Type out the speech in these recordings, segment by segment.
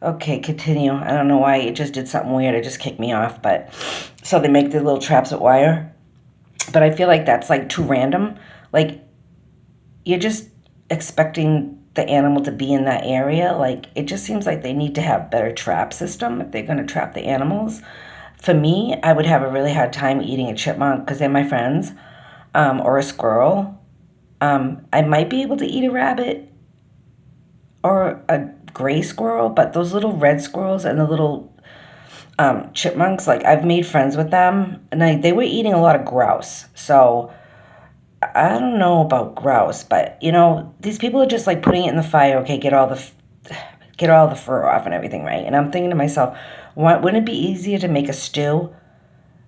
Okay, continue. I don't know why it just did something weird. It just kicked me off. But so they make the little traps with wire. But I feel like that's like too random. Like you're just expecting the animal to be in that area. Like it just seems like they need to have better trap system if they're going to trap the animals. For me, I would have a really hard time eating a chipmunk because they're my friends, or a squirrel. I might be able to eat a rabbit or a gray squirrel, but those little red squirrels and the little chipmunks, like I've made friends with them, and they were eating a lot of grouse. So I don't know about grouse, but these people are just like putting it in the fire. Okay, get all the fur off and everything, right? And I'm thinking to myself, wouldn't it be easier to make a stew,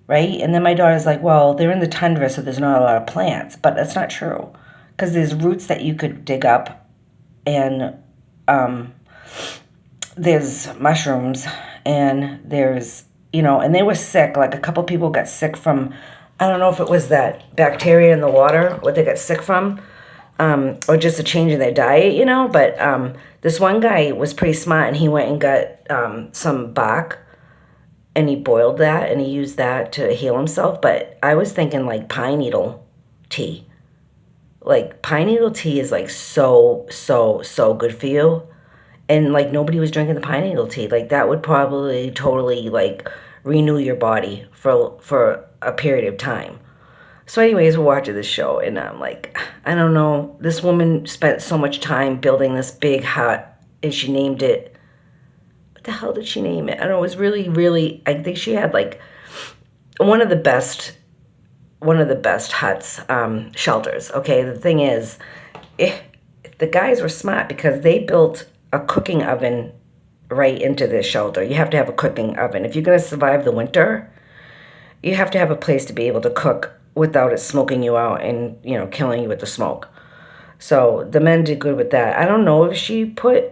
right? And then my daughter's like, well, they're in the tundra, so there's not a lot of plants, but that's not true, because there's roots that you could dig up, and um, there's mushrooms, and there's and they were sick. Like a couple people got sick from, I don't know if it was that bacteria in the water, what they got sick from, or just a change in their diet, But this one guy was pretty smart, and he went and got some bark, and he boiled that, and he used that to heal himself. But I was thinking like pine needle tea. Like pine needle tea is like so, so, so good for you. And like nobody was drinking the pine needle tea. Like that would probably totally like renew your body for a period of time. So anyways, we're watching this show, and I'm like, I don't know. This woman spent so much time building this big hut, and she named it, what the hell did she name it? I don't know. It was really, really, I think she had like one of the best huts, shelters. Okay, the thing is, the guys were smart because they built a cooking oven right into this shelter. You have to have a cooking oven. If you're going to survive the winter, you have to have a place to be able to cook without it smoking you out and, killing you with the smoke. So the men did good with that. I don't know if she put,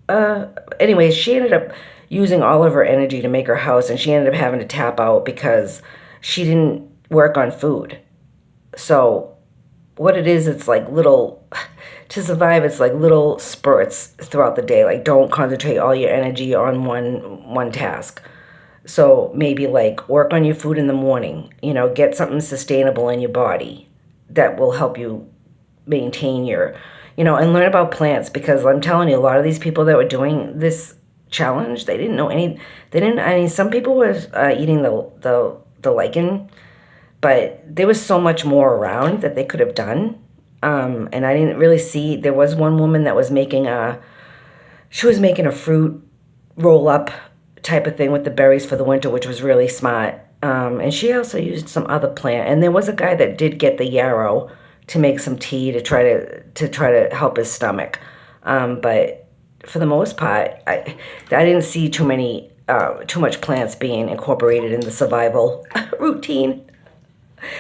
anyways, she ended up using all of her energy to make her house, and she ended up having to tap out because she didn't work on food. So what it is, it's like little, to survive, it's like little spurts throughout the day. Like don't concentrate all your energy on one task. So maybe like work on your food in the morning, get something sustainable in your body that will help you maintain your, and learn about plants, because I'm telling you, a lot of these people that were doing this challenge, they didn't know I mean, some people were eating the lichen, but there was so much more around that they could have done. And I didn't really see, there was one woman that was making a fruit roll up type of thing with the berries for the winter, which was really smart. And she also used some other plant. And there was a guy that did get the yarrow to make some tea to try to help his stomach. But for the most part, I didn't see too much plants being incorporated in the survival routine.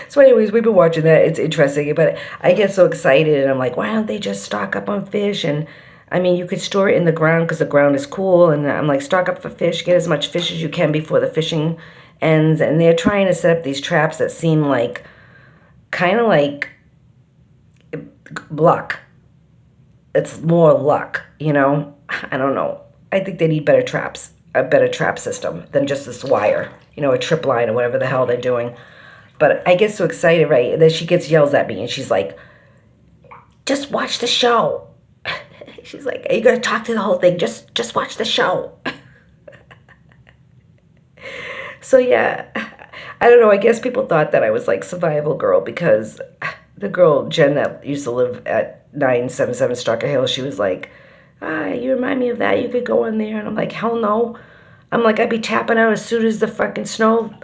So anyways, we've been watching that. It's interesting, but I get so excited, and I'm like, why don't they just stock up on fish? And I mean, you could store it in the ground because the ground is cool, and I'm like, stock up for fish, get as much fish as you can before the fishing ends. And they're trying to set up these traps that seem like, kind of like luck. It's more luck, I don't know. I think they need better traps, a better trap system than just this wire, a trip line or whatever the hell they're doing. But I get so excited, right? And then she yells at me, and she's like, just watch the show. She's like, are you going to talk to the whole thing? Just watch the show. So yeah, I don't know. I guess people thought that I was like survival girl, because the girl, Jen, that used to live at 977 Strucker Hill, she was like, you remind me of that. You could go in there. And I'm like, hell no. I'm like, I'd be tapping out as soon as the fucking snow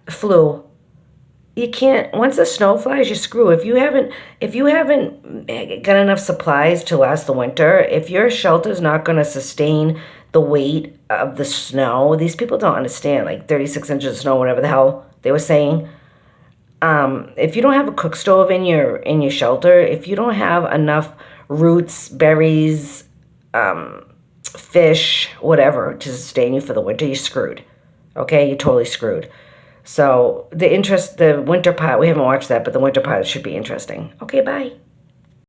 flew. You can't, once the snow flies, you screw. If you haven't got enough supplies to last the winter, if your shelter's not going to sustain the weight of the snow, these people don't understand, like 36 inches of snow, whatever the hell they were saying. If you don't have a cook stove in your shelter, if you don't have enough roots, berries, fish, whatever, to sustain you for the winter, you're screwed. Okay, you're totally screwed. So the winter part, we haven't watched that, but the winter part should be interesting. Okay, bye.